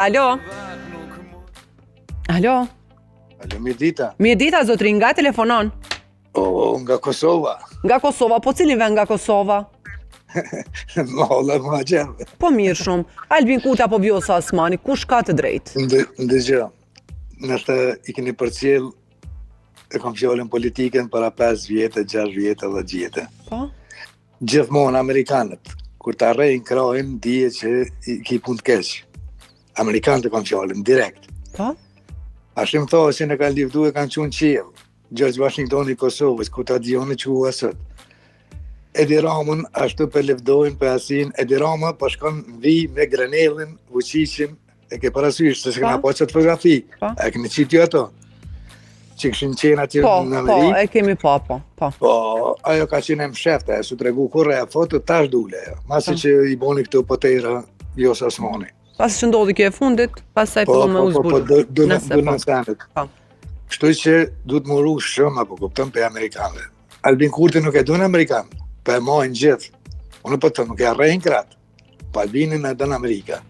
Alo? Alo? Alo, Mirëdita. Mirëdita, zotrin, nga telefonon? Nga Kosova. Nga Kosova, po cili vend nga Kosova? Malla, ma gjembe. Po mirë shumë. Albin Kurti apo Vjosa Osmani, kush ka të drejtë? Ndëgjë, nështë i keni përcjell e kam fjallën politiken para 5 vjetë, 6 vjetë dhe gjete. Po? Gjithmonë Amerikanët, kur të arrejnë krajnë, dije që i ki pun të keqë. Amerikanët e kam fjallën, direkt. Po? Ashtë më thonë që në kanë livdu e kanë qunë qilë. George Washington i Kosovës, ku ta dionë që u asët. Edi Ramën, ashtu për lefdojnë për asin, Edi Rama po shkon vi me granelin, vëqishin, e ke parasysh, se s'kena po qëtë fotografi. E këni qitë jo ato. Që këshin qenë aty në Amerikë. Po, e kemi po. Po, ajo ka qenë e mshefte, e su të regu kurre e foto, tash dule. Masi që i boni këtu potera, Vjosa Osmani. Pas që ndodhi kjo e fundit, pas sa i fillu me uzbulu. Po, du në senet. Po. Kështu që du të muru shumë, apo kuptëm për Amerikanëve. Albin Kurti nuk e du në Amerikanë, për e mojnë gjithë. Unë po të nuk e arrejnë kratë, po Albinin e dënë Amerika.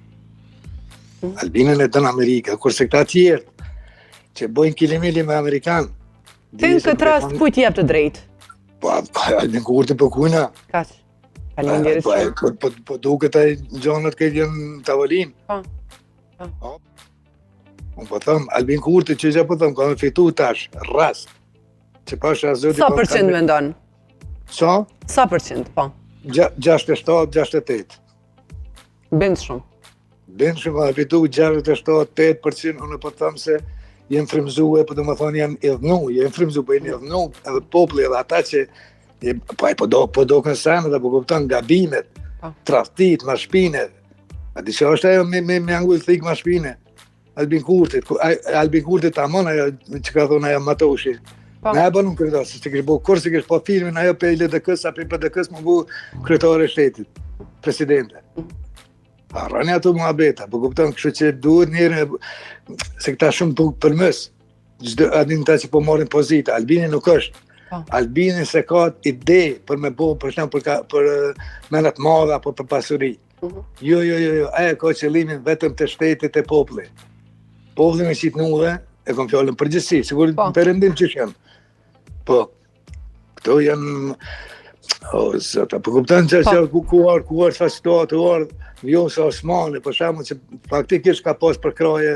Albinin e dënë Amerika, kurse këta tjertë, që bojnë kilimili me Amerikanë. Të në këtë rast, kujt jep të drejtë? Po, Albin Kurti për kujna. Kaq. Faleminderit shumë. Po duket e gjonët këtë jenë tavolinë. Po. Unë po thëmë, Albin Kurti që që po thëmë, ka me fitu tash, rast. Që pash azoti... Sa përqind me ndonë? Sa? Sa përqind, po? 67-68. Bëndë shumë. Bëndë shumë, ka fitu 67-8%, unë po thëmë se jem frimzue, po të më thonë jem idhnu, jem frimzu, po jem idhnu, edhe popli, edhe ata që po do kënsanë dhe po kupton gabimet, traftit, ma shpine. A di që është ajo me angull thik ma shpine? Albin Kurti ta mon ajo që ka thonë ajo Matoshi. Ne e bënëm kryetar, se që kështë bo kur se kështë po filmin ajo pe LDK-s, a pe PDK-s më bu kryetare shtetit, presidente. Arrani ato mua beta, po kupton kështë që duhet njëre, se këta shumë tuk për mës, adin ta që po morin pozita, Albini nuk është. Albini se ka ide për me bo, për shumë për menet madha, apo për pasuri. Jo, aja ka qëllimin vetëm të shtetit e popli. Popli me qitë nuve, e kom fjallën përgjësi, sigur në përëndim që shenë. Po, këto janë, zëta, po kuptan që kuar sa situatë, Vjosa Osmani, për shemë që faktikisht ka pas për kraje,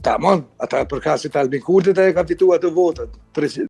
tamon, ata për kasit Albin Kurtit e ka fitu atë votët.